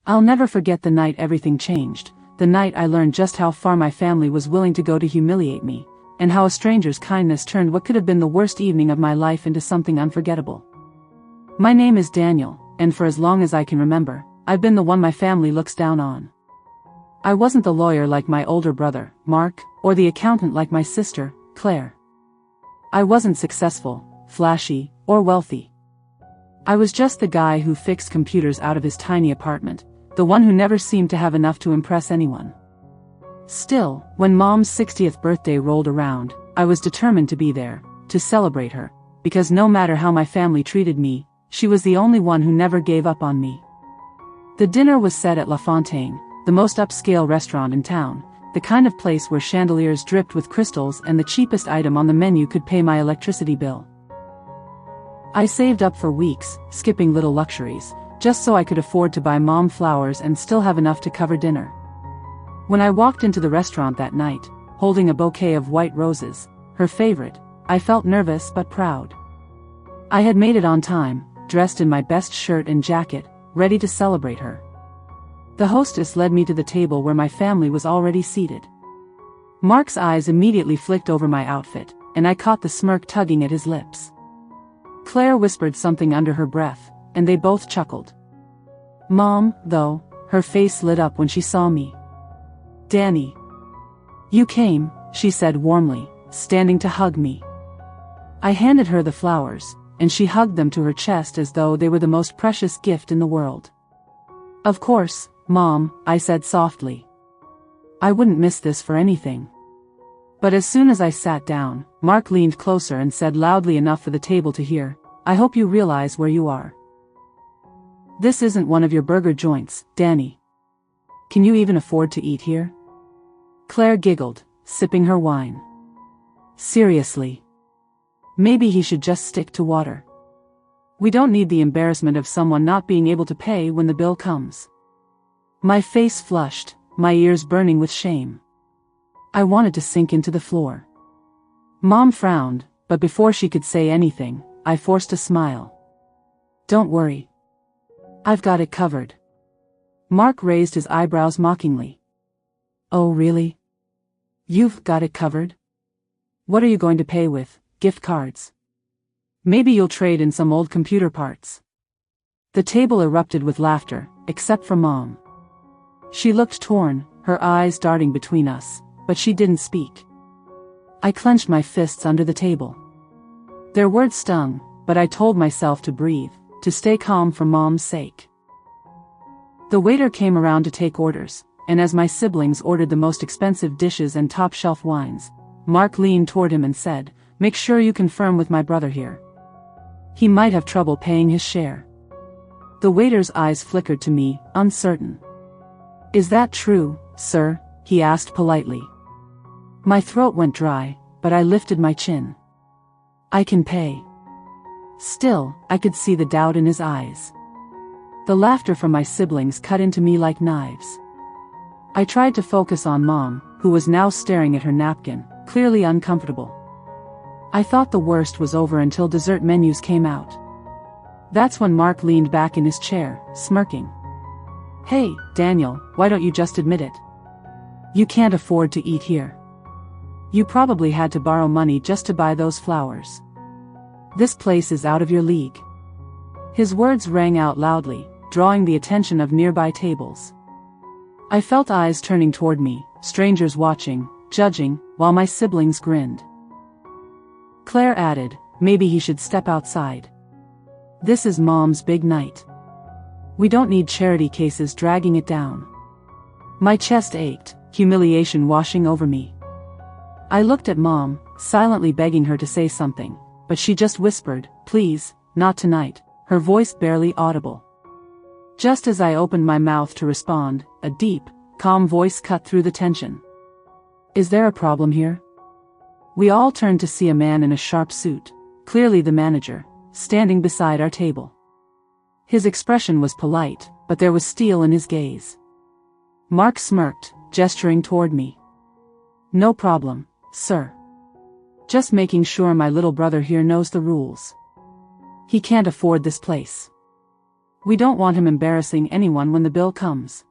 I'll never forget the night everything changed, the night I learned just how far my family was willing to go to humiliate me, and how a stranger's kindness turned what could have been the worst evening of my life into something unforgettable. My name is Daniel, and for as long as I can remember, I've been the one my family looks down on. I wasn't the lawyer like my older brother, Mark, or the accountant like my sister, Claire. I wasn't successful, flashy, or wealthy. I was just the guy who fixed computers out of his tiny apartment, the one who never seemed to have enough to impress anyone. Still, when Mom's 60th birthday rolled around, I was determined to be there, to celebrate her, because no matter how my family treated me, she was the only one who never gave up on me. The dinner was set at Fontaine, the most upscale restaurant in town, the kind of place where chandeliers dripped with crystals and the cheapest item on the menu could pay my electricity bill. I saved up for weeks, skipping little luxuries, just so I could afford to buy Mom flowers and still have enough to cover dinner. When I walked into the restaurant that night, holding a bouquet of white roses, her favorite, I felt nervous but proud. I had made it on time, dressed in my best shirt and jacket, ready to celebrate her. The hostess led me to the table where my family was already seated. Mark's eyes immediately flicked over my outfit, and I caught the smirk tugging at his lips. Claire whispered something under her breath, and they both chuckled. Mom, though, her face lit up when she saw me. Danny. You came, she said warmly, standing to hug me. I handed her the flowers, and she hugged them to her chest as though they were the most precious gift in the world. Of course, Mom, I said softly. I wouldn't miss this for anything. But as soon as I sat down, Mark leaned closer and said loudly enough for the table to hear, I hope you realize where you are. This isn't one of your burger joints, Danny. Can you even afford to eat here? Claire giggled, sipping her wine. Seriously. Maybe he should just stick to water. We don't need the embarrassment of someone not being able to pay when the bill comes. My face flushed, my ears burning with shame. I wanted to sink into the floor. Mom frowned, but before she could say anything, I forced a smile. Don't worry. I've got it covered. Mark raised his eyebrows mockingly. Oh really? You've got it covered? What are you going to pay with, gift cards? Maybe you'll trade in some old computer parts. The table erupted with laughter, except for Mom. She looked torn, her eyes darting between us, but she didn't speak. I clenched my fists under the table. Their words stung, but I told myself to breathe, to stay calm for Mom's sake. The waiter came around to take orders, and as my siblings ordered the most expensive dishes and top-shelf wines, Mark leaned toward him and said, Make sure you confirm with my brother here. He might have trouble paying his share. The waiter's eyes flickered to me, uncertain. Is that true, sir? He asked politely. My throat went dry, but I lifted my chin. I can pay. Still, I could see the doubt in his eyes. The laughter from my siblings cut into me like knives. I tried to focus on Mom, who was now staring at her napkin, clearly uncomfortable. I thought the worst was over until dessert menus came out. That's when Mark leaned back in his chair, smirking. Hey, Daniel, why don't you just admit it? You can't afford to eat here. You probably had to borrow money just to buy those flowers. This place is out of your league. His words rang out loudly, drawing the attention of nearby tables. I felt eyes turning toward me, strangers watching, judging, while my siblings grinned. Claire added, maybe he should step outside. This is Mom's big night. We don't need charity cases dragging it down. My chest ached, humiliation washing over me. I looked at Mom, silently begging her to say something, but she just whispered, please, not tonight, her voice barely audible. Just as I opened my mouth to respond, a deep, calm voice cut through the tension. Is there a problem here? We all turned to see a man in a sharp suit, clearly the manager, standing beside our table. His expression was polite, but there was steel in his gaze. Mark smirked, gesturing toward me. No problem, sir. Just making sure my little brother here knows the rules. He can't afford this place. We don't want him embarrassing anyone when the bill comes."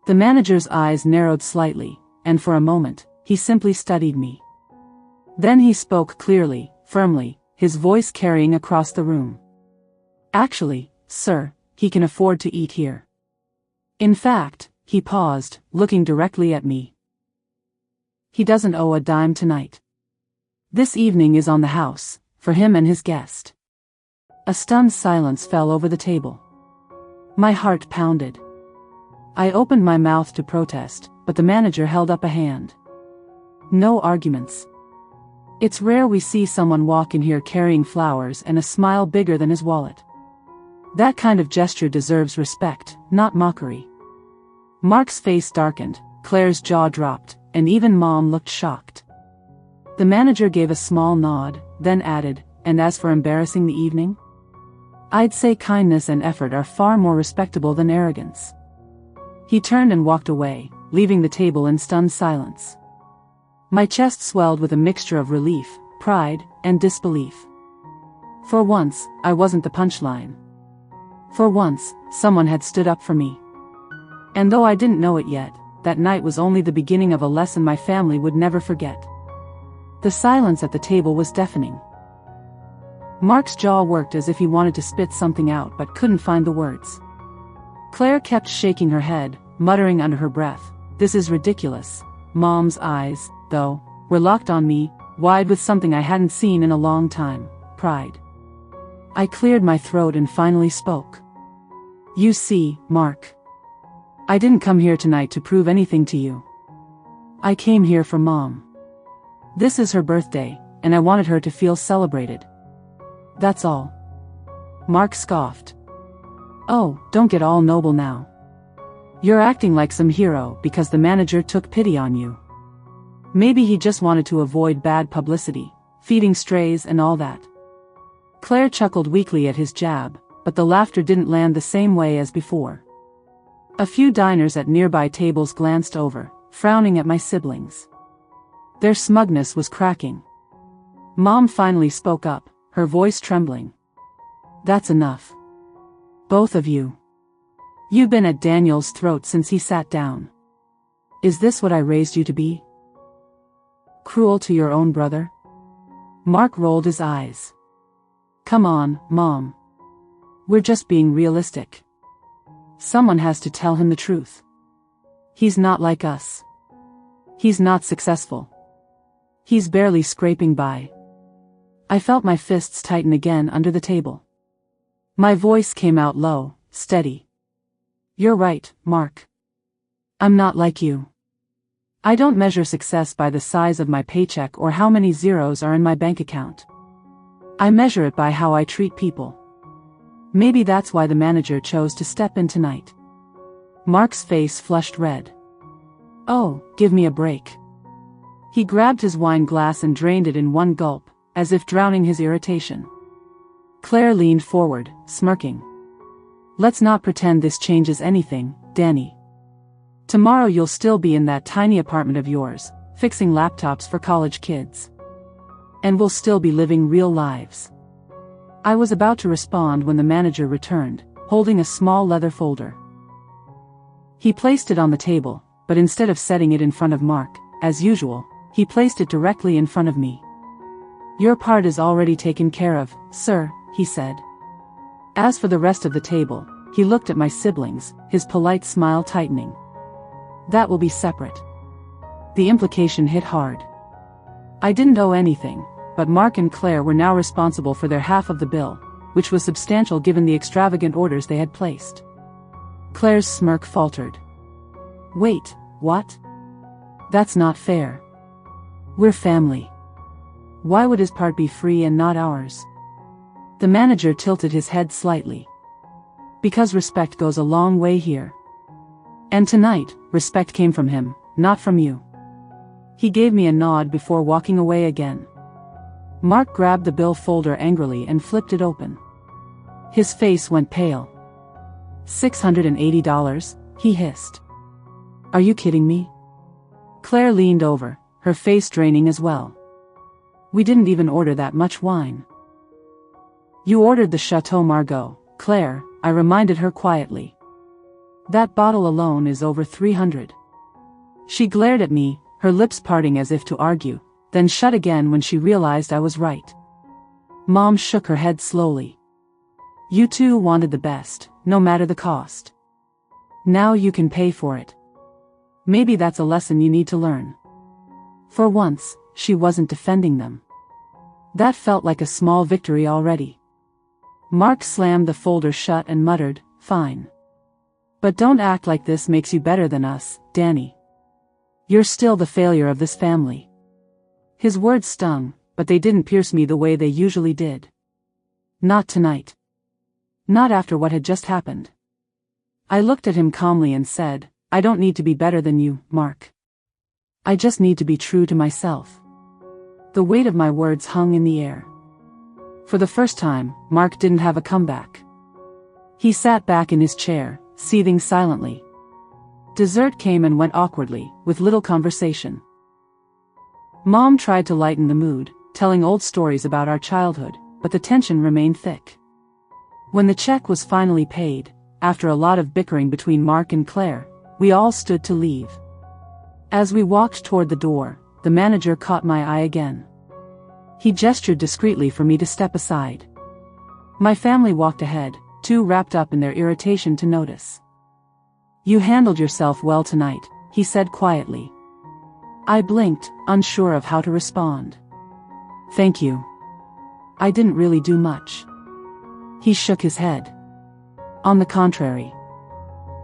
The manager's eyes narrowed slightly, and for a moment, he simply studied me. Then he spoke clearly, firmly, his voice carrying across the room. "Actually, sir, he can afford to eat here. In fact," he paused, looking directly at me, "he doesn't owe a dime tonight. This evening is on the house, for him and his guest." A stunned silence fell over the table. My heart pounded. I opened my mouth to protest, but the manager held up a hand. "No arguments. It's rare we see someone walk in here carrying flowers and a smile bigger than his wallet. That kind of gesture deserves respect, not mockery." Mark's face darkened, Claire's jaw dropped, and even Mom looked shocked. The manager gave a small nod, then added, "And as for embarrassing the evening? I'd say kindness and effort are far more respectable than arrogance." He turned and walked away, leaving the table in stunned silence. My chest swelled with a mixture of relief, pride, and disbelief. For once, I wasn't the punchline. For once, someone had stood up for me. And though I didn't know it yet, that night was only the beginning of a lesson my family would never forget. The silence at the table was deafening. Mark's jaw worked as if he wanted to spit something out but couldn't find the words. Claire kept shaking her head, muttering under her breath, "This is ridiculous." Mom's eyes, though, were locked on me, wide with something I hadn't seen in a long time: pride. I cleared my throat and finally spoke. "You see, Mark, I didn't come here tonight to prove anything to you. I came here for Mom. This is her birthday, and I wanted her to feel celebrated. That's all." Mark scoffed. "Oh, don't get all noble now. You're acting like some hero because the manager took pity on you. Maybe he just wanted to avoid bad publicity, feeding strays and all that." Claire chuckled weakly at his jab, but the laughter didn't land the same way as before. A few diners at nearby tables glanced over, frowning at my siblings. Their smugness was cracking. Mom finally spoke up, her voice trembling. "That's enough. Both of you. You've been at Daniel's throat since he sat down. Is this what I raised you to be? Cruel to your own brother?" Mark rolled his eyes. "Come on, Mom. We're just being realistic. Someone has to tell him the truth. He's not like us. He's not successful. He's barely scraping by." I felt my fists tighten again under the table. My voice came out low, steady. "You're right, Mark. I'm not like you. I don't measure success by the size of my paycheck or how many zeros are in my bank account. I measure it by how I treat people. Maybe that's why the manager chose to step in tonight." Mark's face flushed red. "Oh, give me a break." He grabbed his wine glass and drained it in one gulp, as if drowning his irritation. Claire leaned forward, smirking. "Let's not pretend this changes anything, Danny. Tomorrow you'll still be in that tiny apartment of yours, fixing laptops for college kids. And we'll still be living real lives." I was about to respond when the manager returned, holding a small leather folder. He placed it on the table, but instead of setting it in front of Mark, as usual, he placed it directly in front of me. "Your part is already taken care of, sir," he said. As for the rest of the table, he looked at my siblings, his polite smile tightening. "That will be separate." The implication hit hard. I didn't owe anything, but Mark and Claire were now responsible for their half of the bill, which was substantial given the extravagant orders they had placed. Claire's smirk faltered. "Wait, what? That's not fair. We're family. Why would his part be free and not ours?" The manager tilted his head slightly. "Because respect goes a long way here. And tonight, respect came from him, not from you." He gave me a nod before walking away again. Mark grabbed the bill folder angrily and flipped it open. His face went pale. $680, he hissed. "Are you kidding me?" Claire leaned over, her face draining as well. "We didn't even order that much wine." "You ordered the Chateau Margaux, Claire," I reminded her quietly. That bottle alone is over 300. She glared at me, her lips parting as if to argue, then shut again when she realized I was right. Mom shook her head slowly. You two wanted the best, no matter the cost. Now you can pay for it. Maybe that's a lesson you need to learn. For once, she wasn't defending them. That felt like a small victory already. Mark slammed the folder shut and muttered, "Fine. But don't act like this makes you better than us, Danny. You're still the failure of this family." His words stung, but they didn't pierce me the way they usually did. Not tonight. Not after what had just happened. I looked at him calmly and said, "I don't need to be better than you, Mark. I just need to be true to myself." The weight of my words hung in the air. For the first time, Mark didn't have a comeback. He sat back in his chair, seething silently. Dessert came and went awkwardly, with little conversation. Mom tried to lighten the mood, telling old stories about our childhood, but the tension remained thick. When the check was finally paid, after a lot of bickering between Mark and Claire, we all stood to leave. As we walked toward the door, the manager caught my eye again. He gestured discreetly for me to step aside. My family walked ahead, too wrapped up in their irritation to notice. "You handled yourself well tonight," he said quietly. I blinked, unsure of how to respond. "Thank you. I didn't really do much." He shook his head. "On the contrary.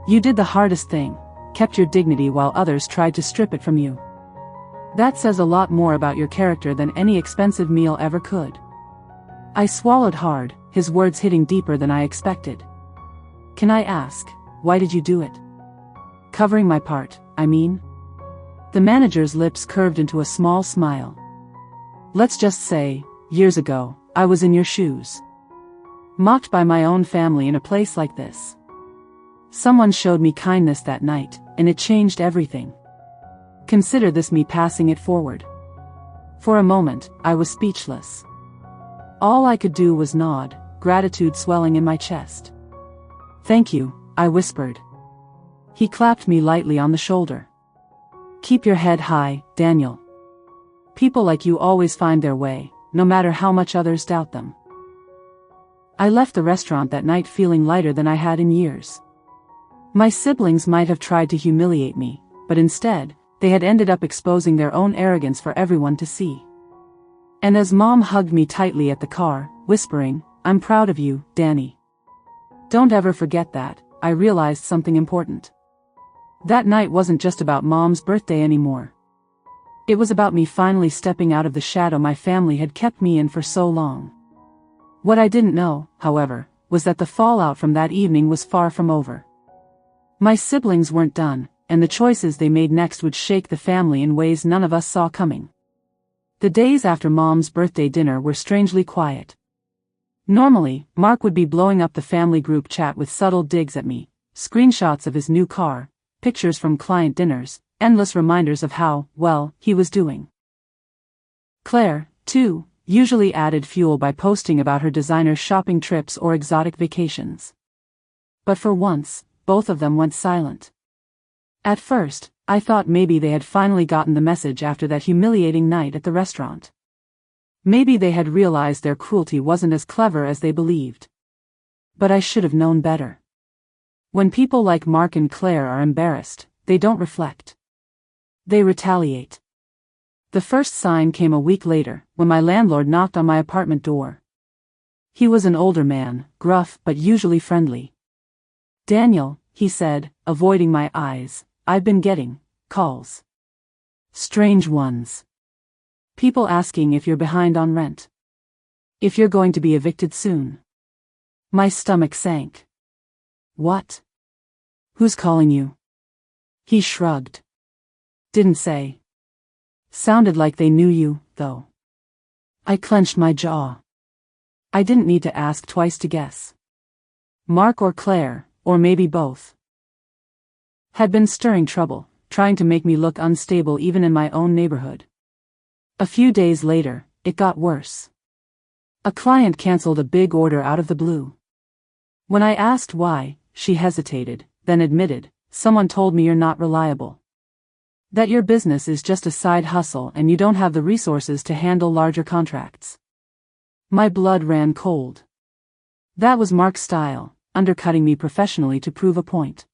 You did the hardest thing, kept your dignity while others tried to strip it from you. That says a lot more about your character than any expensive meal ever could." I swallowed hard, his words hitting deeper than I expected. "Can I ask, why did you do it? Covering my part, I mean?" The manager's lips curved into a small smile. "Let's just say, years ago, I was in your shoes. Mocked by my own family in a place like this. Someone showed me kindness that night, and it changed everything. Consider this me passing it forward." For a moment, I was speechless. All I could do was nod, gratitude swelling in my chest. "Thank you," I whispered. He clapped me lightly on the shoulder. "Keep your head high, Daniel. People like you always find their way, no matter how much others doubt them." I left the restaurant that night feeling lighter than I had in years. My siblings might have tried to humiliate me, but instead, they had ended up exposing their own arrogance for everyone to see. And as Mom hugged me tightly at the car, whispering, "I'm proud of you, Danny. Don't ever forget that," I realized something important. That night wasn't just about Mom's birthday anymore. It was about me finally stepping out of the shadow my family had kept me in for so long. What I didn't know, however, was that the fallout from that evening was far from over. My siblings weren't done, and the choices they made next would shake the family in ways none of us saw coming. The days after Mom's birthday dinner were strangely quiet. Normally, Mark would be blowing up the family group chat with subtle digs at me, screenshots of his new car, pictures from client dinners, endless reminders of how well he was doing. Claire, too, usually added fuel by posting about her designer shopping trips or exotic vacations. But for once, both of them went silent. At first, I thought maybe they had finally gotten the message after that humiliating night at the restaurant. Maybe they had realized their cruelty wasn't as clever as they believed. But I should have known better. When people like Mark and Claire are embarrassed, they don't reflect. They retaliate. The first sign came a week later, when my landlord knocked on my apartment door. He was an older man, gruff but usually friendly. "Daniel," he said, avoiding my eyes, "I've been getting calls. Strange ones. People asking if you're behind on rent. If you're going to be evicted soon." My stomach sank. "What? Who's calling you?" He shrugged. "Didn't say. Sounded like they knew you, though." I clenched my jaw. I didn't need to ask twice to guess. Mark or Claire, or maybe both, had been stirring trouble, trying to make me look unstable even in my own neighborhood. A few days later, it got worse. A client canceled a big order out of the blue. When I asked why, she hesitated, then admitted, "Someone told me you're not reliable. That your business is just a side hustle and you don't have the resources to handle larger contracts." My blood ran cold. That was Mark's style, undercutting me professionally to prove a point.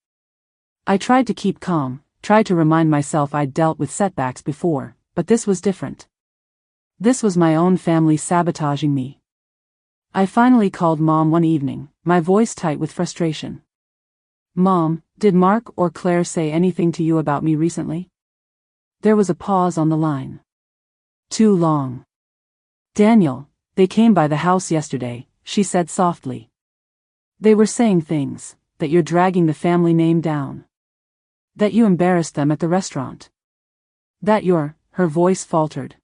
I tried to keep calm, tried to remind myself I'd dealt with setbacks before, but this was different. This was my own family sabotaging me. I finally called Mom one evening, my voice tight with frustration. "Mom, did Mark or Claire say anything to you about me recently?" There was a pause on the line. Too long. "Daniel, they came by the house yesterday," she said softly. "They were saying things, that you're dragging the family name down. That you embarrassed them at the restaurant. That you're," her voice faltered.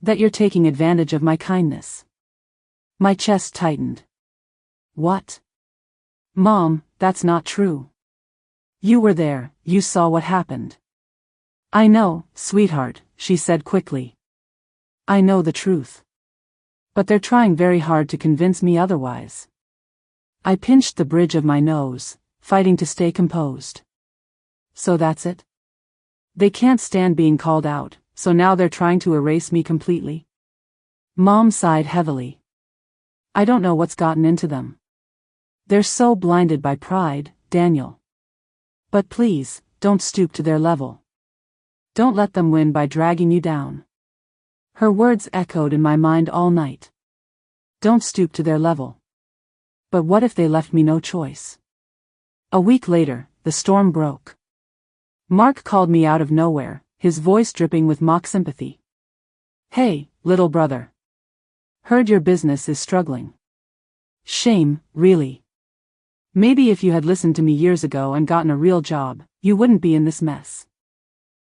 "That you're taking advantage of my kindness." My chest tightened. "What?" "Mom, that's not true. You were there, you saw what happened." "I know, sweetheart," she said quickly. "I know the truth. But they're trying very hard to convince me otherwise." I pinched the bridge of my nose, fighting to stay composed. "So that's it? They can't stand being called out, so now they're trying to erase me completely?" Mom sighed heavily. "I don't know what's gotten into them. They're so blinded by pride, Daniel. But please, don't stoop to their level. Don't let them win by dragging you down." Her words echoed in my mind all night. Don't stoop to their level. But what if they left me no choice? A week later, the storm broke. Mark called me out of nowhere, his voice dripping with mock sympathy. "Hey, little brother. Heard your business is struggling. Shame, really. Maybe if you had listened to me years ago and gotten a real job, you wouldn't be in this mess."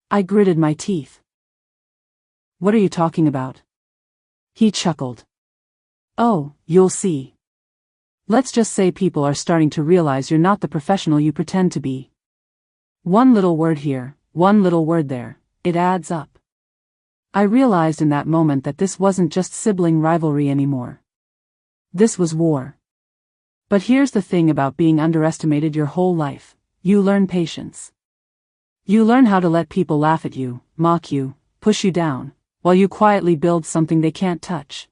I gritted my teeth. "What are you talking about?" He chuckled. "Oh, you'll see. Let's just say people are starting to realize you're not the professional you pretend to be. One little word here, one little word there, it adds up." I realized in that moment that this wasn't just sibling rivalry anymore. This was war. But here's the thing about being underestimated your whole life: you learn patience. You learn how to let people laugh at you, mock you, push you down, while you quietly build something they can't touch.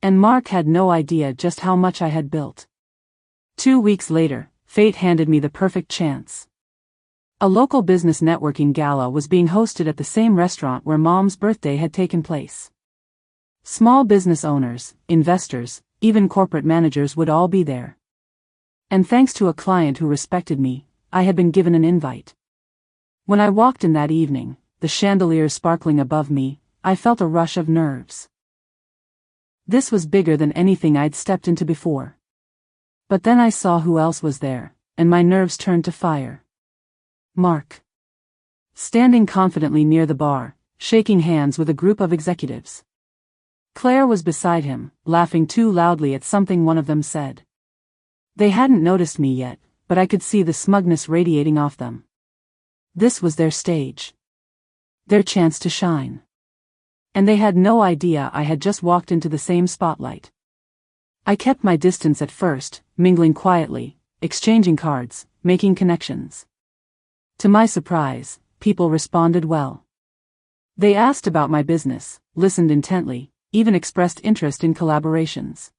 And Mark had no idea just how much I had built. 2 weeks later, fate handed me the perfect chance. A local business networking gala was being hosted at the same restaurant where Mom's birthday had taken place. Small business owners, investors, even corporate managers would all be there. And thanks to a client who respected me, I had been given an invite. When I walked in that evening, the chandeliers sparkling above me, I felt a rush of nerves. This was bigger than anything I'd stepped into before. But then I saw who else was there, and my nerves turned to fire. Mark. Standing confidently near the bar, shaking hands with a group of executives. Claire was beside him, laughing too loudly at something one of them said. They hadn't noticed me yet, but I could see the smugness radiating off them. This was their stage. Their chance to shine. And they had no idea I had just walked into the same spotlight. I kept my distance at first, mingling quietly, exchanging cards, making connections. To my surprise, people responded well. They asked about my business, listened intently, even expressed interest in collaborations.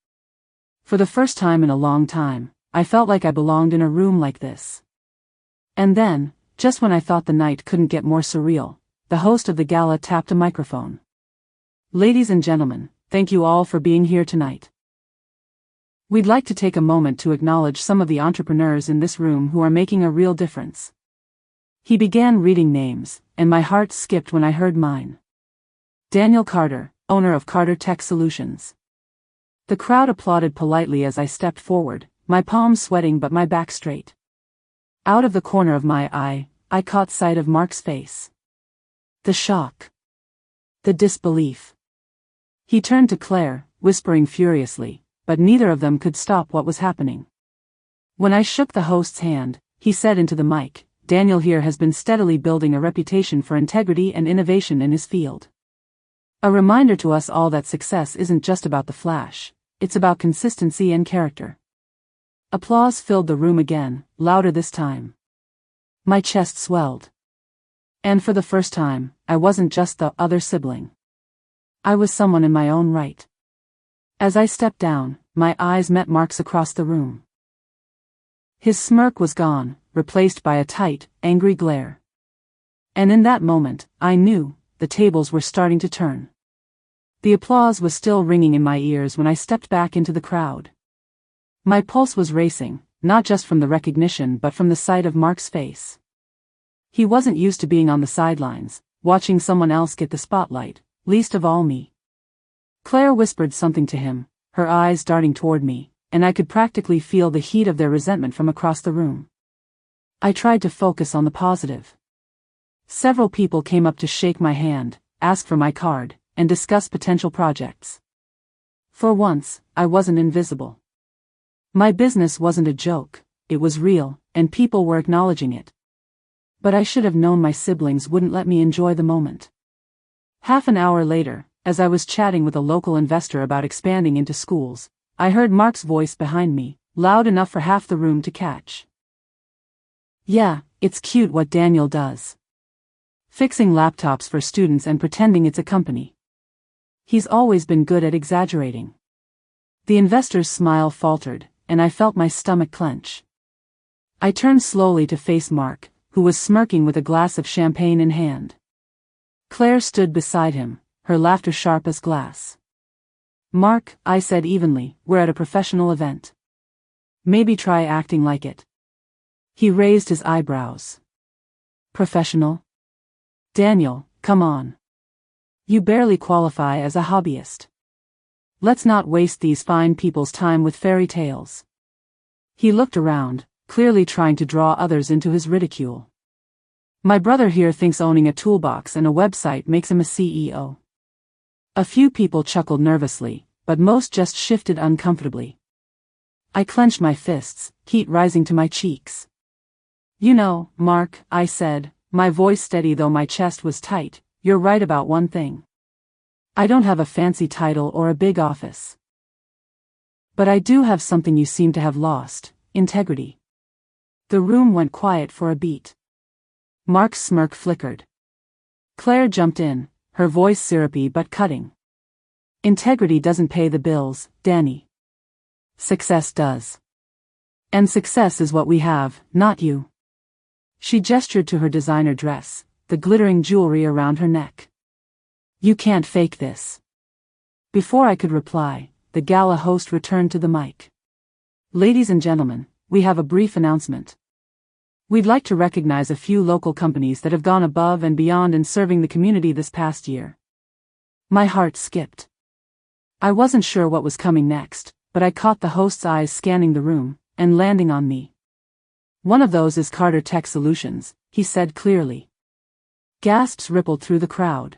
For the first time in a long time, I felt like I belonged in a room like this. And then, just when I thought the night couldn't get more surreal, the host of the gala tapped a microphone. "Ladies and gentlemen, thank you all for being here tonight. We'd like to take a moment to acknowledge some of the entrepreneurs in this room who are making a real difference." He began reading names, and my heart skipped when I heard mine. Daniel Carter, owner of Carter Tech Solutions. The crowd applauded politely as I stepped forward, my palms sweating but my back straight. Out of the corner of my eye, I caught sight of Mark's face. The shock. The disbelief. He turned to Claire, whispering furiously, but neither of them could stop what was happening. When I shook the host's hand, he said into the mic, "Daniel here has been steadily building a reputation for integrity and innovation in his field. A reminder to us all that success isn't just about the flash, it's about consistency and character." Applause filled the room again, louder this time. My chest swelled. And for the first time, I wasn't just the other sibling. I was someone in my own right. As I stepped down, my eyes met Mark's across the room. His smirk was gone, replaced by a tight, angry glare. And in that moment, I knew, the tables were starting to turn. The applause was still ringing in my ears when I stepped back into the crowd. My pulse was racing, not just from the recognition but from the sight of Mark's face. He wasn't used to being on the sidelines, watching someone else get the spotlight, least of all me. Claire whispered something to him, her eyes darting toward me, and I could practically feel the heat of their resentment from across the room. I tried to focus on the positive. Several people came up to shake my hand, ask for my card, and discuss potential projects. For once, I wasn't invisible. My business wasn't a joke, it was real, and people were acknowledging it. But I should have known my siblings wouldn't let me enjoy the moment. Half an hour later, as I was chatting with a local investor about expanding into schools, I heard Mark's voice behind me, loud enough for half the room to catch. Yeah, it's cute what Daniel does. Fixing laptops for students and pretending it's a company. He's always been good at exaggerating. The investor's smile faltered, and I felt my stomach clench. I turned slowly to face Mark, who was smirking with a glass of champagne in hand. Claire stood beside him, her laughter sharp as glass. Mark, I said evenly, we're at a professional event. Maybe try acting like it. He raised his eyebrows. Professional? Daniel, come on. You barely qualify as a hobbyist. Let's not waste these fine people's time with fairy tales. He looked around, clearly trying to draw others into his ridicule. My brother here thinks owning a toolbox and a website makes him a CEO. A few people chuckled nervously, but most just shifted uncomfortably. I clenched my fists, heat rising to my cheeks. You know, Mark, I said, my voice steady though my chest was tight, you're right about one thing. I don't have a fancy title or a big office. But I do have something you seem to have lost, integrity. The room went quiet for a beat. Mark's smirk flickered. Claire jumped in, her voice syrupy but cutting. Integrity doesn't pay the bills, Danny. Success does. And success is what we have, not you. She gestured to her designer dress, the glittering jewelry around her neck. You can't fake this. Before I could reply, the gala host returned to the mic. Ladies and gentlemen, we have a brief announcement. We'd like to recognize a few local companies that have gone above and beyond in serving the community this past year. My heart skipped. I wasn't sure what was coming next, but I caught the host's eyes scanning the room, and landing on me. One of those is Carter Tech Solutions, he said clearly. Gasps rippled through the crowd.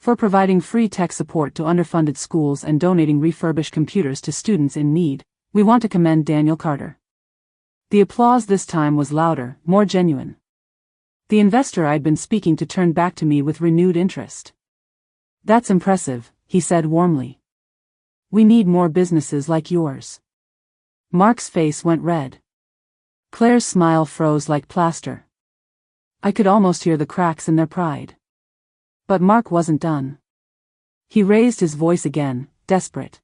For providing free tech support to underfunded schools and donating refurbished computers to students in need, we want to commend Daniel Carter. The applause this time was louder, more genuine. The investor I'd been speaking to turned back to me with renewed interest. That's impressive, he said warmly. We need more businesses like yours. Mark's face went red. Claire's smile froze like plaster. I could almost hear the cracks in their pride. But Mark wasn't done. He raised his voice again, desperate.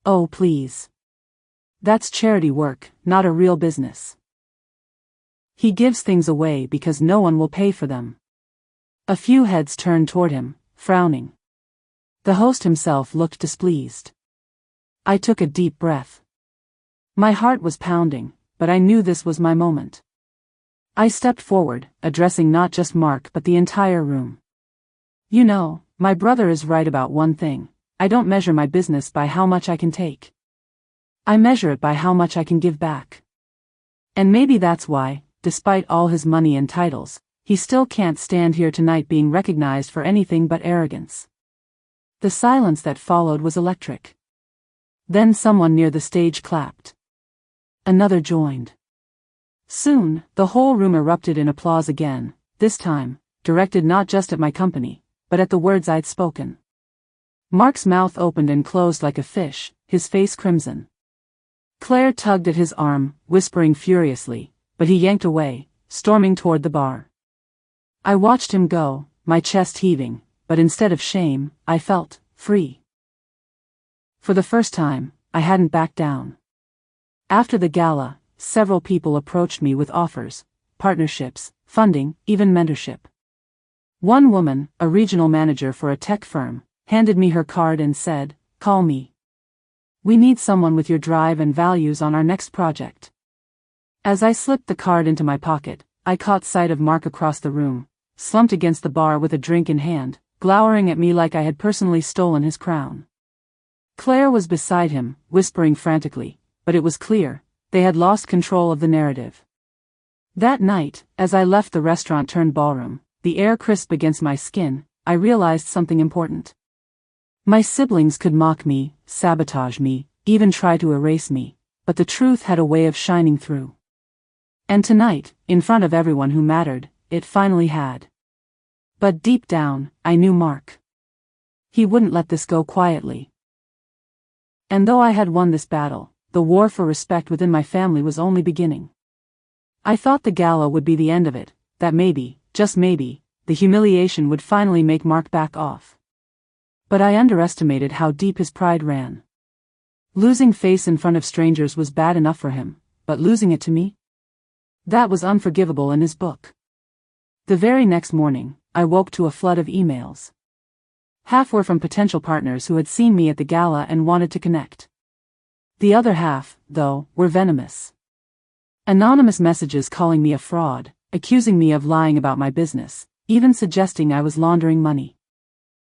Oh please. That's charity work, not a real business. He gives things away because no one will pay for them. A few heads turned toward him, frowning. The host himself looked displeased. I took a deep breath. My heart was pounding, but I knew this was my moment. I stepped forward, addressing not just Mark but the entire room. You know, my brother is right about one thing. I don't measure my business by how much I can take. I measure it by how much I can give back. And maybe that's why, despite all his money and titles, he still can't stand here tonight being recognized for anything but arrogance. The silence that followed was electric. Then someone near the stage clapped. Another joined. Soon, the whole room erupted in applause again, this time, directed not just at my company, but at the words I'd spoken. Mark's mouth opened and closed like a fish, his face crimson. Claire tugged at his arm, whispering furiously, but he yanked away, storming toward the bar. I watched him go, my chest heaving, but instead of shame, I felt free. For the first time, I hadn't backed down. After the gala, several people approached me with offers, partnerships, funding, even mentorship. One woman, a regional manager for a tech firm, handed me her card and said, "Call me. We need someone with your drive and values on our next project." As I slipped the card into my pocket, I caught sight of Mark across the room, slumped against the bar with a drink in hand, glowering at me like I had personally stolen his crown. Claire was beside him, whispering frantically, but it was clear, they had lost control of the narrative. That night, as I left the restaurant-turned-ballroom, the air crisp against my skin, I realized something important. My siblings could mock me, sabotage me, even try to erase me, but the truth had a way of shining through. And tonight, in front of everyone who mattered, it finally had. But deep down, I knew Mark. He wouldn't let this go quietly. And though I had won this battle, the war for respect within my family was only beginning. I thought the gala would be the end of it, that maybe, just maybe, the humiliation would finally make Mark back off. But I underestimated how deep his pride ran. Losing face in front of strangers was bad enough for him, but losing it to me? That was unforgivable in his book. The very next morning, I woke to a flood of emails. Half were from potential partners who had seen me at the gala and wanted to connect. The other half, though, were venomous. Anonymous messages calling me a fraud, accusing me of lying about my business, even suggesting I was laundering money.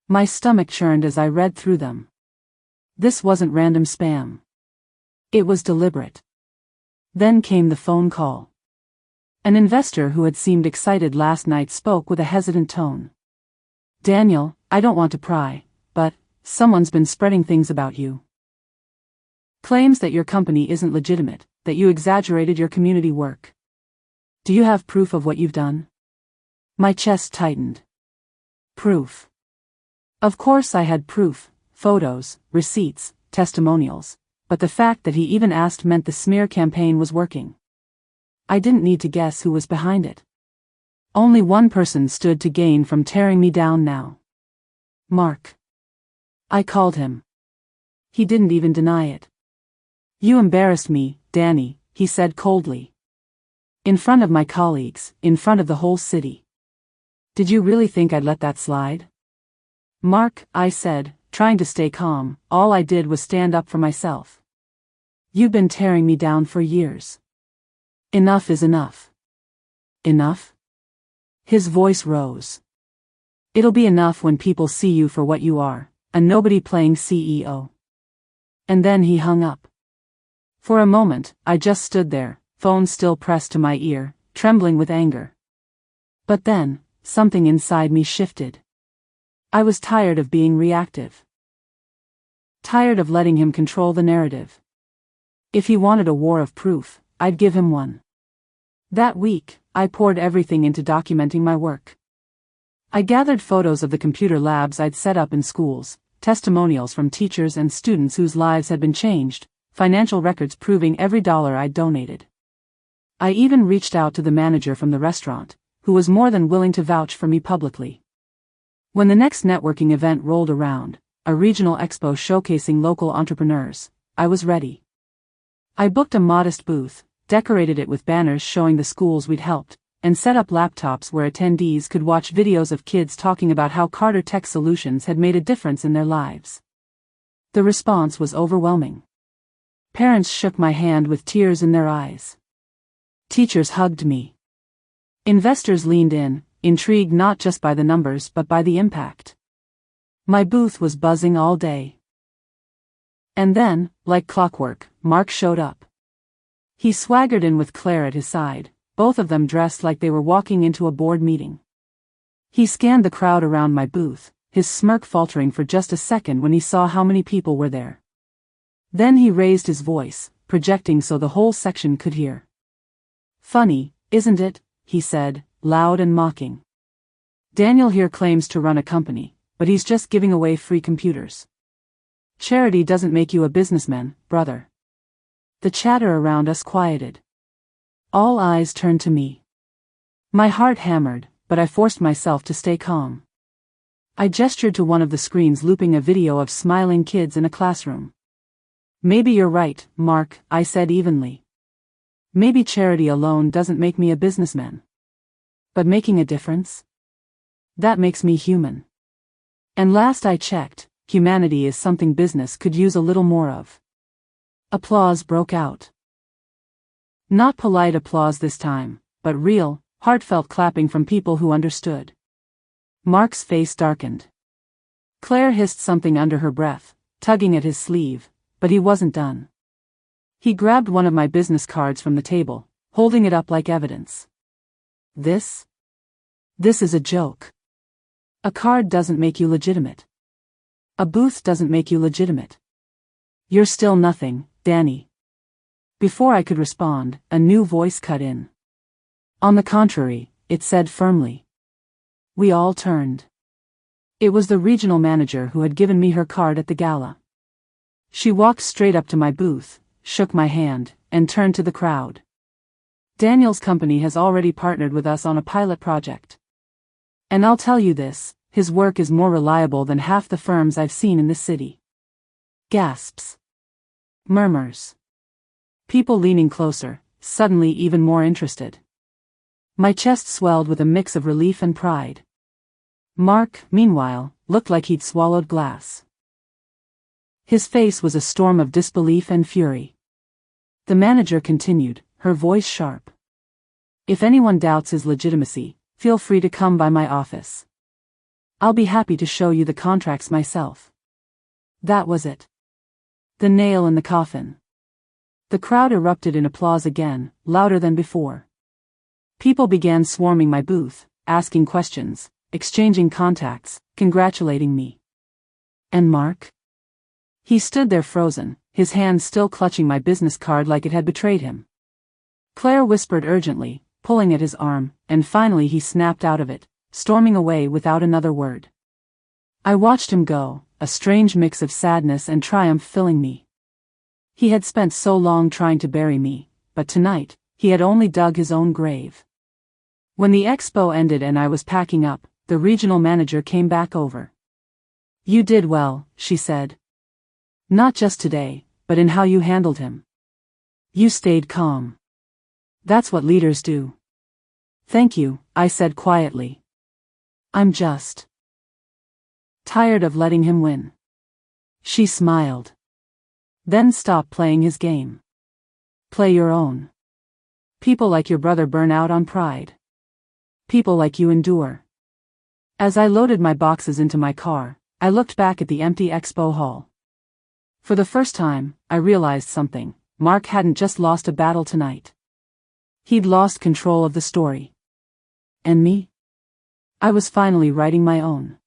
My stomach churned as I read through them. This wasn't random spam. It was deliberate. Then came the phone call. An investor who had seemed excited last night spoke with a hesitant tone. "Daniel, I don't want to pry, but someone's been spreading things about you. Claims that your company isn't legitimate, that you exaggerated your community work. Do you have proof of what you've done?" My chest tightened. Proof. Of course I had proof, photos, receipts, testimonials, but the fact that he even asked meant the smear campaign was working. I didn't need to guess who was behind it. Only one person stood to gain from tearing me down now. Mark. I called him. He didn't even deny it. "You embarrassed me, Danny," he said coldly. "In front of my colleagues, in front of the whole city. Did you really think I'd let that slide?" "Mark," I said, trying to stay calm, "all I did was stand up for myself. You've been tearing me down for years. Enough is enough." "Enough?" His voice rose. "It'll be enough when people see you for what you are, a nobody playing CEO." And then he hung up. For a moment, I just stood there, phone still pressed to my ear, trembling with anger. But then, something inside me shifted. I was tired of being reactive. Tired of letting him control the narrative. If he wanted a war of proof, I'd give him one. That week, I poured everything into documenting my work. I gathered photos of the computer labs I'd set up in schools, testimonials from teachers and students whose lives had been changed, financial records proving every dollar I'd donated. I even reached out to the manager from the restaurant, who was more than willing to vouch for me publicly. When the next networking event rolled around, a regional expo showcasing local entrepreneurs, I was ready. I booked a modest booth, decorated it with banners showing the schools we'd helped, and set up laptops where attendees could watch videos of kids talking about how Carter Tech Solutions had made a difference in their lives. The response was overwhelming. Parents shook my hand with tears in their eyes. Teachers hugged me. Investors leaned in, intrigued not just by the numbers but by the impact. My booth was buzzing all day. And then, like clockwork, Mark showed up. He swaggered in with Claire at his side, both of them dressed like they were walking into a board meeting. He scanned the crowd around my booth, his smirk faltering for just a second when he saw how many people were there. Then he raised his voice, projecting so the whole section could hear. "Funny, isn't it?" he said, loud and mocking. "Daniel here claims to run a company, but he's just giving away free computers. Charity doesn't make you a businessman, brother. The chatter around us quieted. All eyes turned to me. My heart hammered, but I forced myself to stay calm. I gestured to one of the screens looping a video of smiling kids in a classroom. Maybe you're right, Mark, I said evenly. Maybe charity alone doesn't make me a businessman. But making a difference? That makes me human. And last I checked, humanity is something business could use a little more of. Applause broke out. Not polite applause this time, but real, heartfelt clapping from people who understood. Mark's face darkened. Claire hissed something under her breath, tugging at his sleeve, but he wasn't done. He grabbed one of my business cards from the table, holding it up like evidence. This is a joke. A card doesn't make you legitimate. A booth doesn't make you legitimate. You're still nothing, Danny. Before I could respond, a new voice cut in. On the contrary, it said firmly. We all turned. It was the regional manager who had given me her card at the gala. She walked straight up to my booth, shook my hand, and turned to the crowd. Daniel's company has already partnered with us on a pilot project. And I'll tell you this, his work is more reliable than half the firms I've seen in this city. Gasps. Murmurs. People leaning closer, suddenly even more interested. My chest swelled with a mix of relief and pride. Mark, meanwhile, looked like he'd swallowed glass. His face was a storm of disbelief and fury. The manager continued, her voice sharp. If anyone doubts his legitimacy, feel free to come by my office. I'll be happy to show you the contracts myself. That was it. The nail in the coffin. The crowd erupted in applause again, louder than before. People began swarming my booth, asking questions, exchanging contacts, congratulating me. And Mark? He stood there frozen, his hand still clutching my business card like it had betrayed him. Claire whispered urgently, pulling at his arm, and finally he snapped out of it, storming away without another word. I watched him go, a strange mix of sadness and triumph filling me. He had spent so long trying to bury me, but tonight, he had only dug his own grave. When the expo ended and I was packing up, the regional manager came back over. You did well, she said. Not just today, but in how you handled him. You stayed calm. That's what leaders do. Thank you, I said quietly. I'm just tired of letting him win. She smiled. Then stop playing his game. Play your own. People like your brother burn out on pride. People like you endure. As I loaded my boxes into my car, I looked back at the empty expo hall. For the first time, I realized something. Mark hadn't just lost a battle tonight. He'd lost control of the story. And me? I was finally writing my own.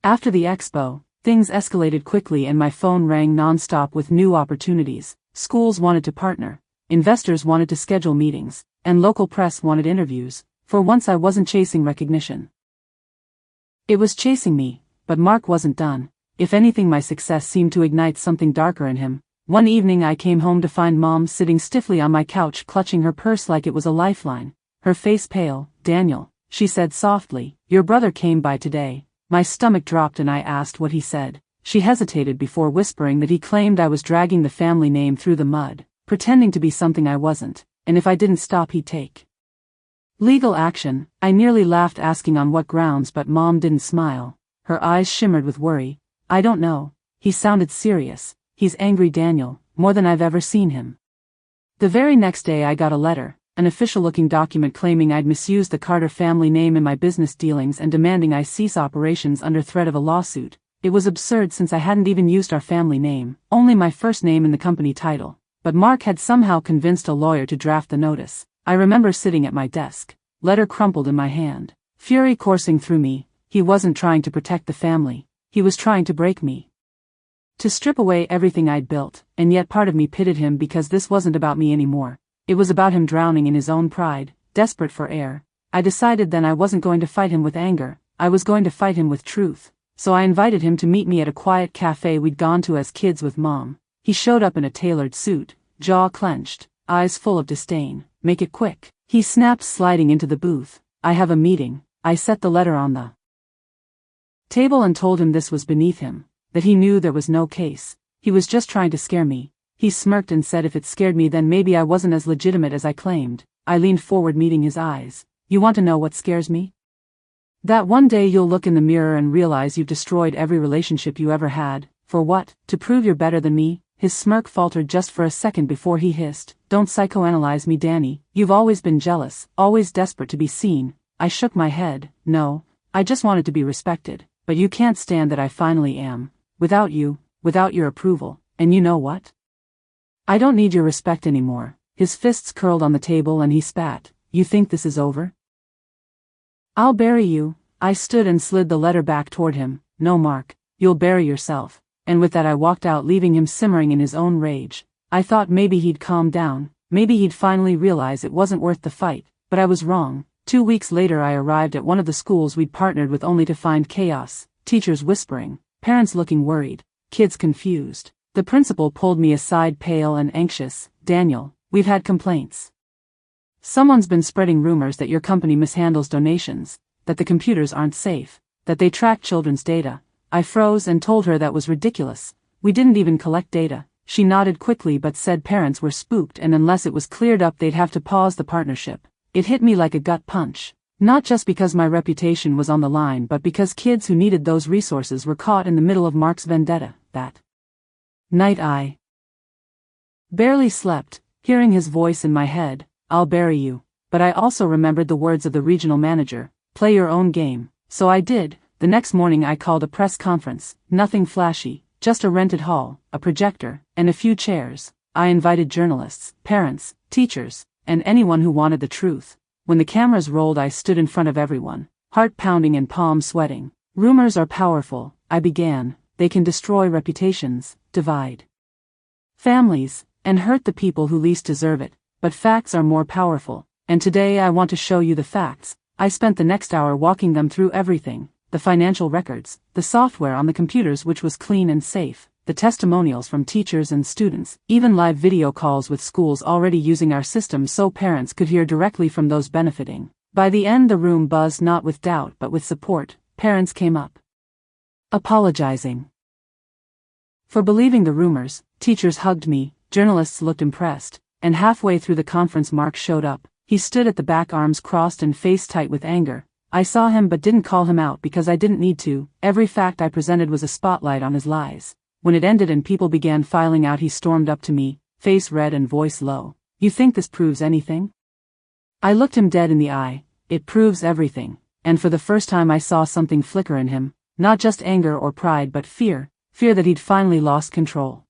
After the expo, things escalated quickly and my phone rang non-stop with new opportunities. Schools wanted to partner, investors wanted to schedule meetings, and local press wanted interviews. For once I wasn't chasing recognition. It was chasing me, but Mark wasn't done. If anything, my success seemed to ignite something darker in him. One evening I came home to find Mom sitting stiffly on my couch clutching her purse like it was a lifeline, her face pale. Daniel, she said softly, your brother came by today. My stomach dropped and I asked what he said. She hesitated before whispering that he claimed I was dragging the family name through the mud, pretending to be something I wasn't, and if I didn't stop he'd take legal action. I nearly laughed asking on what grounds, but Mom didn't smile. Her eyes shimmered with worry. I don't know. He sounded serious. He's angry, Daniel, more than I've ever seen him. The very next day I got a letter, an official-looking document claiming I'd misused the Carter family name in my business dealings and demanding I cease operations under threat of a lawsuit. It was absurd since I hadn't even used our family name, only my first name in the company title. But Mark had somehow convinced a lawyer to draft the notice. I remember sitting at my desk, letter crumpled in my hand, fury coursing through me. He wasn't trying to protect the family, he was trying to break me. To strip away everything I'd built, and yet part of me pitied him because this wasn't about me anymore. It was about him drowning in his own pride, desperate for air. I decided then I wasn't going to fight him with anger, I was going to fight him with truth. So I invited him to meet me at a quiet cafe we'd gone to as kids with Mom. He showed up in a tailored suit, jaw clenched, eyes full of disdain. "Make it quick," he snapped, sliding into the booth. "I have a meeting." I set the letter on the table and told him this was beneath him, that he knew there was no case. He was just trying to scare me. He smirked and said if it scared me then maybe I wasn't as legitimate as I claimed. I leaned forward, meeting his eyes. "You want to know what scares me? That one day you'll look in the mirror and realize you've destroyed every relationship you ever had. For what? To prove you're better than me?" His smirk faltered just for a second before he hissed, "Don't psychoanalyze me, Danny. You've always been jealous, always desperate to be seen." I shook my head. "No, I just wanted to be respected. But you can't stand that I finally am. Without you, without your approval. And you know what? I don't need your respect anymore." His fists curled on the table and he spat. "You think this is over? I'll bury you." I stood and slid the letter back toward him. "No, Mark, you'll bury yourself." And with that I walked out, leaving him simmering in his own rage. I thought maybe he'd calm down, maybe he'd finally realize it wasn't worth the fight, but I was wrong. 2 weeks later I arrived at one of the schools we'd partnered with, only to find chaos, teachers whispering, parents looking worried, kids confused. The principal pulled me aside, pale and anxious. "Daniel, we've had complaints. Someone's been spreading rumors that your company mishandles donations, that the computers aren't safe, that they track children's data." I froze and told her that was ridiculous. "We didn't even collect data." She nodded quickly but said parents were spooked and unless it was cleared up they'd have to pause the partnership. It hit me like a gut punch. Not just because my reputation was on the line but because kids who needed those resources were caught in the middle of Mark's vendetta. That night I barely slept, hearing his voice in my head, "I'll bury you." But I also remembered the words of the regional manager, "Play your own game." So I did. The next morning I called a press conference. Nothing flashy, just a rented hall, a projector, and a few chairs. I invited journalists, parents, teachers, and anyone who wanted the truth. When the cameras rolled I stood in front of everyone, heart pounding and palms sweating. "Rumors are powerful," I began. "They can destroy reputations, divide families, and hurt the people who least deserve it. But facts are more powerful, and today I want to show you the facts." I spent the next hour walking them through everything. The financial records, the software on the computers which was clean and safe, the testimonials from teachers and students, even live video calls with schools already using our system so parents could hear directly from those benefiting. By the end the room buzzed not with doubt but with support. Parents came up, apologizing for believing the rumors, teachers hugged me, journalists looked impressed, and halfway through the conference Mark showed up. He stood at the back, arms crossed and face tight with anger. I saw him but didn't call him out because I didn't need to. Every fact I presented was a spotlight on his lies. When it ended and people began filing out he stormed up to me, face red and voice low. "You think this proves anything?" I looked him dead in the eye. "It proves everything." And for the first time I saw something flicker in him, not just anger or pride but fear that he'd finally lost control.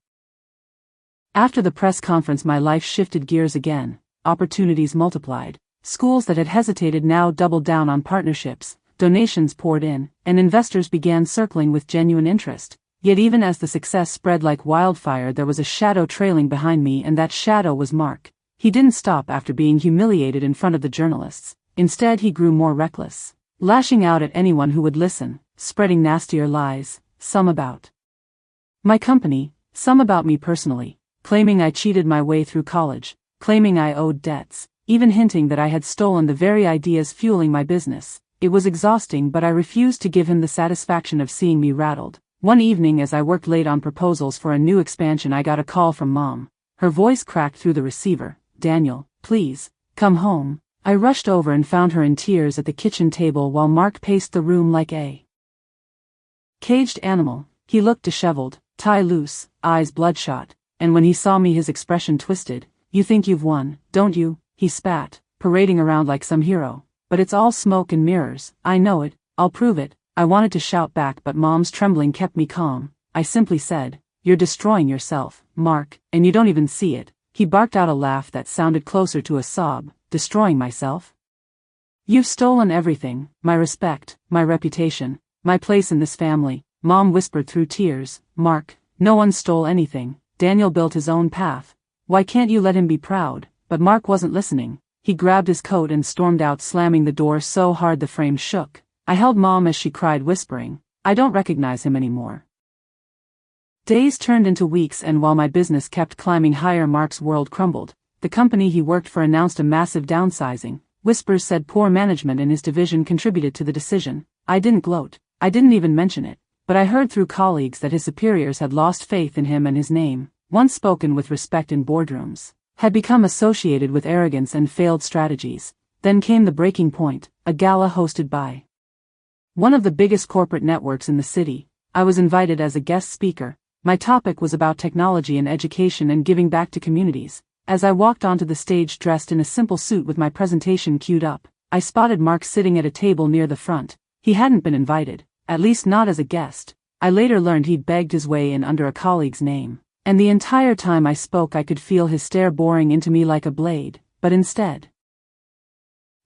After the press conference my life shifted gears again. Opportunities multiplied. Schools that had hesitated now doubled down on partnerships, donations poured in, and investors began circling with genuine interest. Yet even as the success spread like wildfire there was a shadow trailing behind me, and that shadow was Mark. He didn't stop after being humiliated in front of the journalists. Instead he grew more reckless, lashing out at anyone who would listen, spreading nastier lies, some about my company, some about me personally, claiming I cheated my way through college, claiming I owed debts, even hinting that I had stolen the very ideas fueling my business. It was exhausting but I refused to give him the satisfaction of seeing me rattled. One evening as I worked late on proposals for a new expansion I got a call from Mom. Her voice cracked through the receiver. "Daniel, please, come home." I rushed over and found her in tears at the kitchen table while Mark paced the room like a caged animal. He looked disheveled, tie loose, eyes bloodshot, and when he saw me his expression twisted. "You think you've won, don't you?" he spat, parading around like some hero. "But it's all smoke and mirrors. I know it, I'll prove it." I wanted to shout back but Mom's trembling kept me calm. I simply said, "You're destroying yourself, Mark, and you don't even see it." He barked out a laugh that sounded closer to a sob. "Destroying myself? You've stolen everything, my respect, my reputation, my place in this family." Mom whispered through tears, "Mark, no one stole anything. Daniel built his own path. Why can't you let him be proud?" But Mark wasn't listening. He grabbed his coat and stormed out, slamming the door so hard the frame shook. I held Mom as she cried, whispering, "I don't recognize him anymore." Days turned into weeks, and while my business kept climbing higher, Mark's world crumbled. The company he worked for announced a massive downsizing. Whispers said poor management in his division contributed to the decision. I didn't gloat. I didn't even mention it. But I heard through colleagues that his superiors had lost faith in him, and his name, once spoken with respect in boardrooms, had become associated with arrogance and failed strategies. Then came the breaking point, a gala hosted by one of the biggest corporate networks in the city. I was invited as a guest speaker. My topic was about technology and education and giving back to communities. As I walked onto the stage dressed in a simple suit with my presentation queued up, I spotted Mark sitting at a table near the front. He hadn't been invited, at least not as a guest. I later learned he'd begged his way in under a colleague's name. And the entire time I spoke I could feel his stare boring into me like a blade, but instead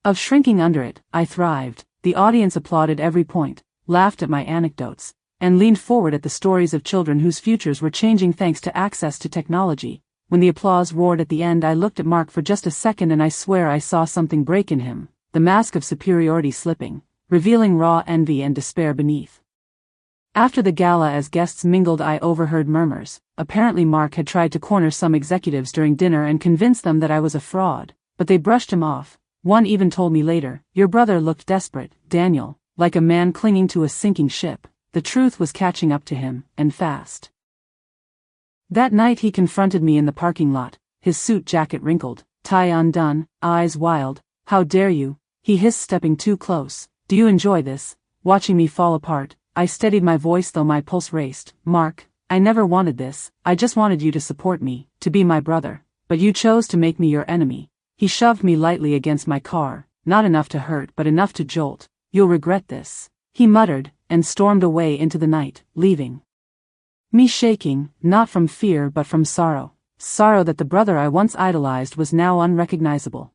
of shrinking under it, I thrived. The audience applauded every point, laughed at my anecdotes, and leaned forward at the stories of children whose futures were changing thanks to access to technology. When the applause roared at the end, I looked at Mark for just a second, and I swear I saw something break in him, the mask of superiority slipping, revealing raw envy and despair beneath. After the gala, as guests mingled, I overheard murmurs. Apparently Mark had tried to corner some executives during dinner and convince them that I was a fraud, but they brushed him off. One even told me later, "Your brother looked desperate, Daniel, like a man clinging to a sinking ship." The truth was catching up to him, and fast. That night he confronted me in the parking lot, his suit jacket wrinkled, tie undone, eyes wild. "How dare you?" he hissed, stepping too close. "Do you enjoy this, watching me fall apart?" I steadied my voice though my pulse raced. "Mark, I never wanted this. I just wanted you to support me, to be my brother. But you chose to make me your enemy." He shoved me lightly against my car, not enough to hurt but enough to jolt. "You'll regret this," he muttered, and stormed away into the night, leaving me shaking, not from fear but from sorrow. Sorrow that the brother I once idolized was now unrecognizable.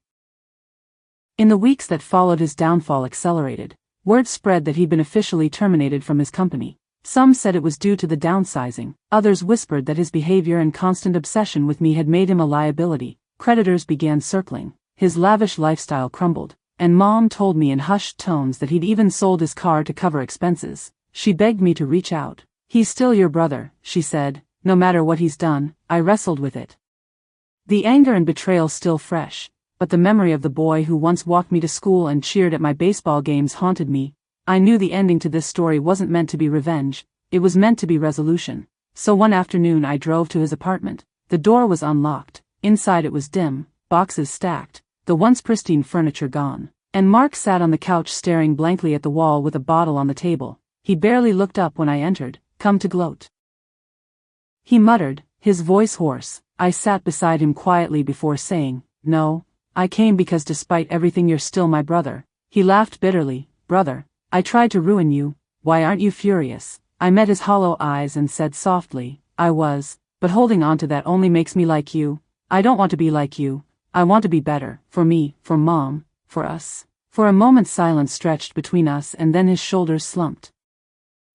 In the weeks that followed, his downfall accelerated. Word spread that he'd been officially terminated from his company. Some said it was due to the downsizing, others whispered that his behavior and constant obsession with me had made him a liability. Creditors began circling, his lavish lifestyle crumbled, and Mom told me in hushed tones that he'd even sold his car to cover expenses. She begged me to reach out. "He's still your brother," she said, "no matter what he's done." I wrestled with it. The anger and betrayal still fresh, but the memory of the boy who once walked me to school and cheered at my baseball games haunted me. I knew the ending to this story wasn't meant to be revenge, it was meant to be resolution. So one afternoon I drove to his apartment. The door was unlocked. Inside it was dim, boxes stacked, the once pristine furniture gone, and Mark sat on the couch staring blankly at the wall with a bottle on the table. He barely looked up when I entered. "Come to gloat?" he muttered, his voice hoarse. I sat beside him quietly before saying, "No, I came because despite everything you're still my brother." He laughed bitterly. "Brother, I tried to ruin you. Why aren't you furious?" I met his hollow eyes and said softly, "I was, but holding on to that only makes me like you. I don't want to be like you. I want to be better, for me, for Mom, for us." For a moment silence stretched between us, and then his shoulders slumped.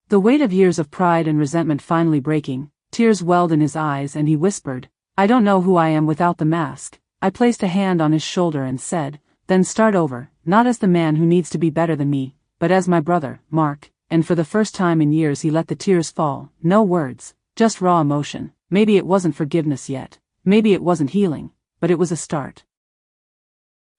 The weight of years of pride and resentment finally breaking, tears welled in his eyes, and he whispered, "I don't know who I am without the mask." I placed a hand on his shoulder and said, "Then start over, not as the man who needs to be better than me, but as my brother, Mark." And for the first time in years he let the tears fall. No words, just raw emotion. Maybe it wasn't forgiveness yet. Maybe it wasn't healing, but it was a start.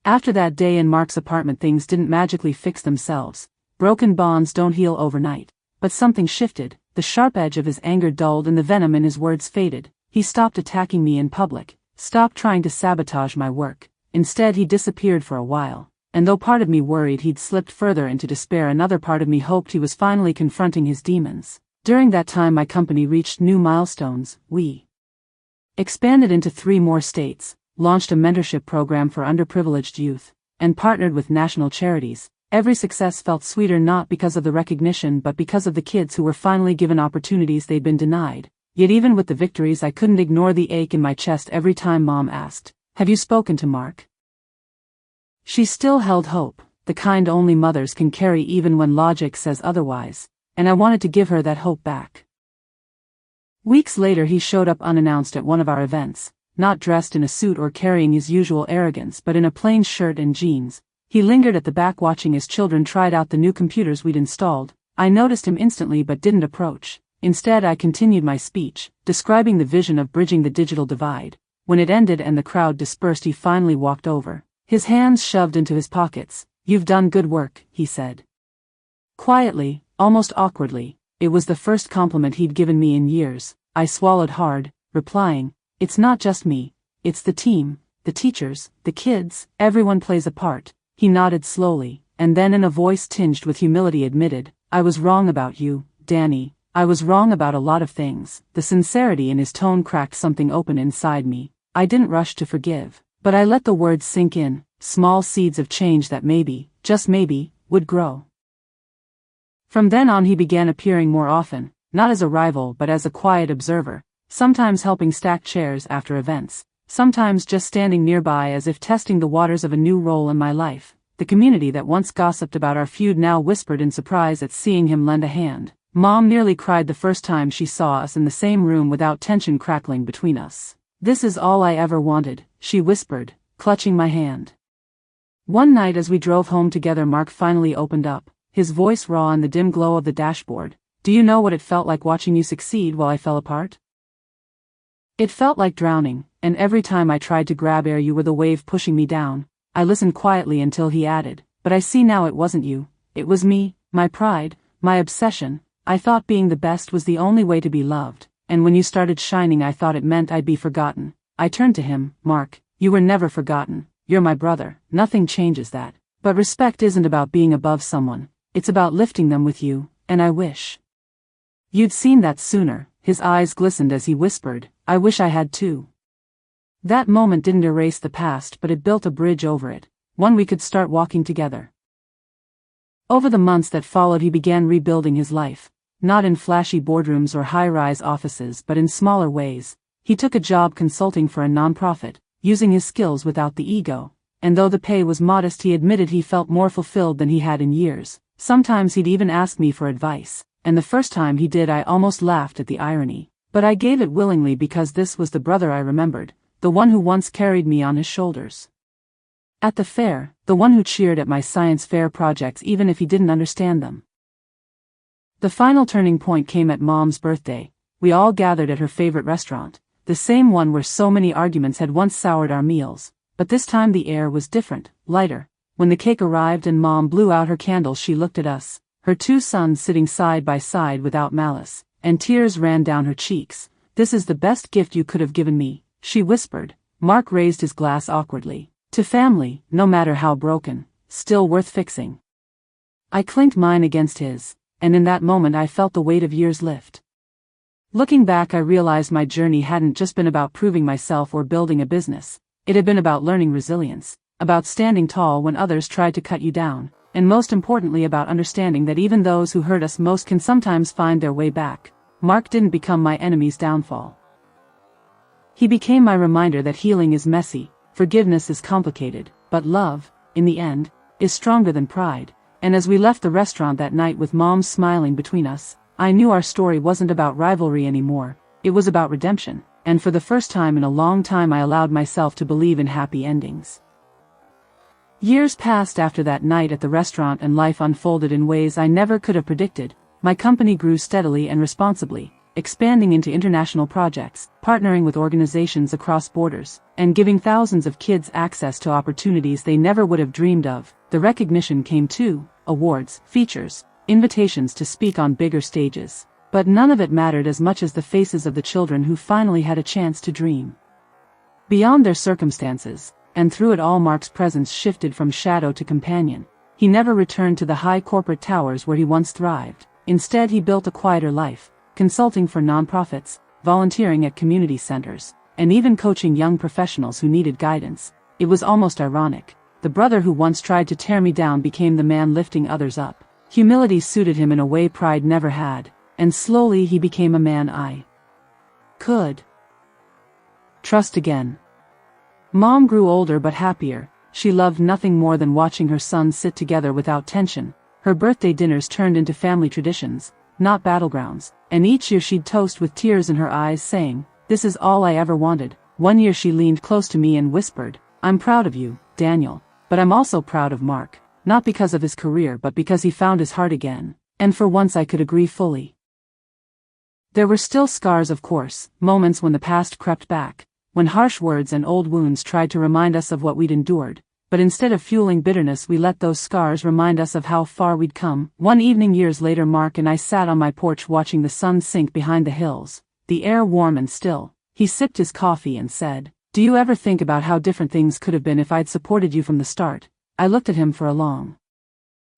After that day in Mark's apartment, things didn't magically fix themselves. Broken bonds don't heal overnight. But something shifted. The sharp edge of his anger dulled and the venom in his words faded. He stopped attacking me in public, stopped trying to sabotage my work. Instead he disappeared for a while, and though part of me worried he'd slipped further into despair, another part of me hoped he was finally confronting his demons. During that time my company reached new milestones. We expanded into 3 more states, launched a mentorship program for underprivileged youth, and partnered with national charities. Every success felt sweeter not because of the recognition but because of the kids who were finally given opportunities they'd been denied. Yet even with the victories I couldn't ignore the ache in my chest every time Mom asked, "Have you spoken to Mark?" She still held hope, the kind only mothers can carry even when logic says otherwise, and I wanted to give her that hope back. Weeks later he showed up unannounced at one of our events, not dressed in a suit or carrying his usual arrogance but in a plain shirt and jeans. He lingered at the back watching his children tried out the new computers we'd installed. I noticed him instantly but didn't approach. Instead, I continued my speech, describing the vision of bridging the digital divide. When it ended and the crowd dispersed, he finally walked over, his hands shoved into his pockets. "You've done good work," he said. Quietly, almost awkwardly. It was the first compliment he'd given me in years. I swallowed hard, replying, "It's not just me. It's the team, the teachers, the kids, everyone plays a part." He nodded slowly, and then in a voice tinged with humility admitted, "I was wrong about you, Danny. I was wrong about a lot of things." The sincerity in his tone cracked something open inside me. I didn't rush to forgive, but I let the words sink in, small seeds of change that maybe, just maybe, would grow. From then on he began appearing more often, not as a rival but as a quiet observer, sometimes helping stack chairs after events, sometimes just standing nearby as if testing the waters of a new role in my life. The community that once gossiped about our feud now whispered in surprise at seeing him lend a hand. Mom nearly cried the first time she saw us in the same room without tension crackling between us. "This is all I ever wanted," she whispered, clutching my hand. One night as we drove home together, Mark finally opened up, his voice raw in the dim glow of the dashboard. "Do you know what it felt like watching you succeed while I fell apart? It felt like drowning, and every time I tried to grab air you were the wave pushing me down." I listened quietly until he added, "But I see now it wasn't you. It was me, my pride, my obsession. I thought being the best was the only way to be loved, and when you started shining I thought it meant I'd be forgotten." I turned to him. "Mark, you were never forgotten. You're my brother. Nothing changes that. But respect isn't about being above someone. It's about lifting them with you, and I wish you'd seen that sooner." His eyes glistened as he whispered, "I wish I had too." That moment didn't erase the past, but it built a bridge over it, one we could start walking together. Over the months that followed he began rebuilding his life, not in flashy boardrooms or high-rise offices but in smaller ways. He took a job consulting for a nonprofit, using his skills without the ego, and though the pay was modest he admitted he felt more fulfilled than he had in years. Sometimes he'd even ask me for advice, and the first time he did I almost laughed at the irony, but I gave it willingly because this was the brother I remembered, the one who once carried me on his shoulders at the fair, the one who cheered at my science fair projects even if he didn't understand them. The final turning point came at Mom's birthday. We all gathered at her favorite restaurant, the same one where so many arguments had once soured our meals, but this time the air was different, lighter. When the cake arrived and Mom blew out her candles she looked at us, her two sons sitting side by side without malice, and tears ran down her cheeks. "This is the best gift you could have given me," she whispered. Mark raised his glass awkwardly. "To family, no matter how broken, still worth fixing." I clinked mine against his, and in that moment I felt the weight of years lift. Looking back I realized my journey hadn't just been about proving myself or building a business. It had been about learning resilience, about standing tall when others tried to cut you down, and most importantly about understanding that even those who hurt us most can sometimes find their way back. Mark didn't become my enemy's downfall. He became my reminder that healing is messy, forgiveness is complicated, but love, in the end, is stronger than pride. And as we left the restaurant that night with Mom smiling between us, I knew our story wasn't about rivalry anymore, it was about redemption, and for the first time in a long time I allowed myself to believe in happy endings. Years passed after that night at the restaurant and life unfolded in ways I never could have predicted. My company grew steadily and responsibly, expanding into international projects, partnering with organizations across borders, and giving thousands of kids access to opportunities they never would have dreamed of. The recognition came too: awards, features, invitations to speak on bigger stages. But none of it mattered as much as the faces of the children who finally had a chance to dream beyond their circumstances, and through it all Mark's presence shifted from shadow to companion. He never returned to the high corporate towers where he once thrived. Instead he built a quieter life, consulting for nonprofits, volunteering at community centers, and even coaching young professionals who needed guidance. It was almost ironic. The brother who once tried to tear me down became the man lifting others up. Humility suited him in a way pride never had, and slowly he became a man I could trust again. Mom grew older but happier. She loved nothing more than watching her sons sit together without tension. Her birthday dinners turned into family traditions, not battlegrounds, and each year she'd toast with tears in her eyes saying, "This is all I ever wanted." One year she leaned close to me and whispered, "I'm proud of you, Daniel, but I'm also proud of Mark, not because of his career but because he found his heart again." And for once I could agree fully. There were still scars, of course, moments when the past crept back, when harsh words and old wounds tried to remind us of what we'd endured, but instead of fueling bitterness we let those scars remind us of how far we'd come. One evening years later, Mark and I sat on my porch watching the sun sink behind the hills, the air warm and still. He sipped his coffee and said, "Do you ever think about how different things could have been if I'd supported you from the start?" I looked at him for a long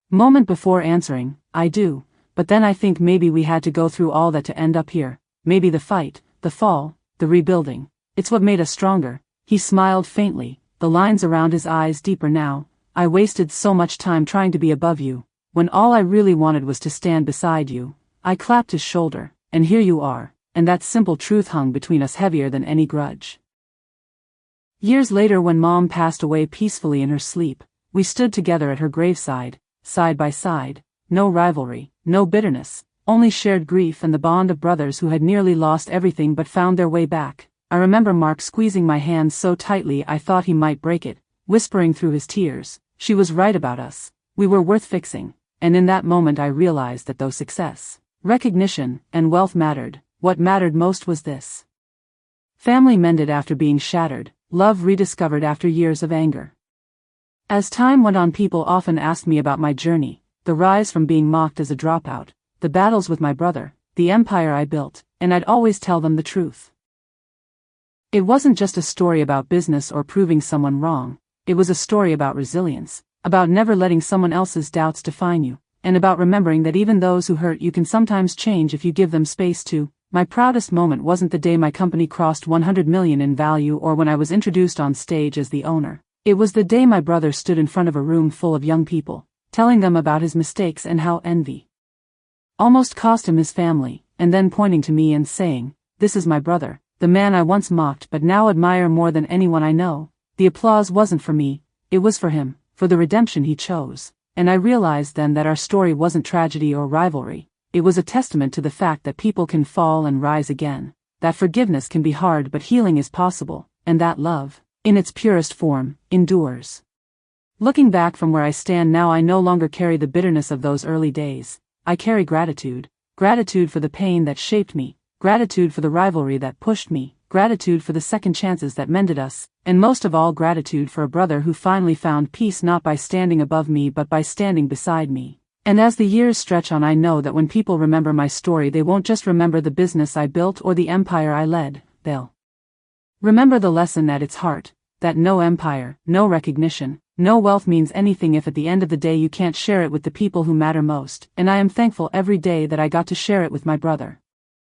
moment before answering, "I do, but then I think maybe we had to go through all that to end up here. Maybe the fight, the fall, the rebuilding. It's what made us stronger." He smiled faintly, the lines around his eyes deeper now. "I wasted so much time trying to be above you, when all I really wanted was to stand beside you." I clapped his shoulder, "And here you are," and that simple truth hung between us heavier than any grudge. Years later, when Mom passed away peacefully in her sleep, we stood together at her graveside, side by side. No rivalry, no bitterness, only shared grief and the bond of brothers who had nearly lost everything but found their way back. I remember Mark squeezing my hand so tightly I thought he might break it, whispering through his tears, "She was right about us. We were worth fixing." And in that moment I realized that though success, recognition, and wealth mattered, what mattered most was this. Family mended after being shattered, love rediscovered after years of anger. As time went on, people often asked me about my journey, the rise from being mocked as a dropout, the battles with my brother, the empire I built, and I'd always tell them the truth. It wasn't just a story about business or proving someone wrong, it was a story about resilience, about never letting someone else's doubts define you, and about remembering that even those who hurt you can sometimes change if you give them space to. My proudest moment wasn't the day my company crossed 100 million in value or when I was introduced on stage as the owner. It was the day my brother stood in front of a room full of young people, telling them about his mistakes and how envy almost cost him his family, and then pointing to me and saying, "This is my brother, the man I once mocked but now admire more than anyone I know." The applause wasn't for me, it was for him, for the redemption he chose. And I realized then that our story wasn't tragedy or rivalry. It was a testament to the fact that people can fall and rise again, that forgiveness can be hard but healing is possible, and that love, in its purest form, endures. Looking back from where I stand now, I no longer carry the bitterness of those early days. I carry gratitude. Gratitude for the pain that shaped me, gratitude for the rivalry that pushed me, gratitude for the second chances that mended us, and most of all gratitude for a brother who finally found peace not by standing above me but by standing beside me. And as the years stretch on, I know that when people remember my story, they won't just remember the business I built or the empire I led, they'll remember the lesson at its heart, that no empire, no recognition, no wealth means anything if at the end of the day you can't share it with the people who matter most. And I am thankful every day that I got to share it with my brother.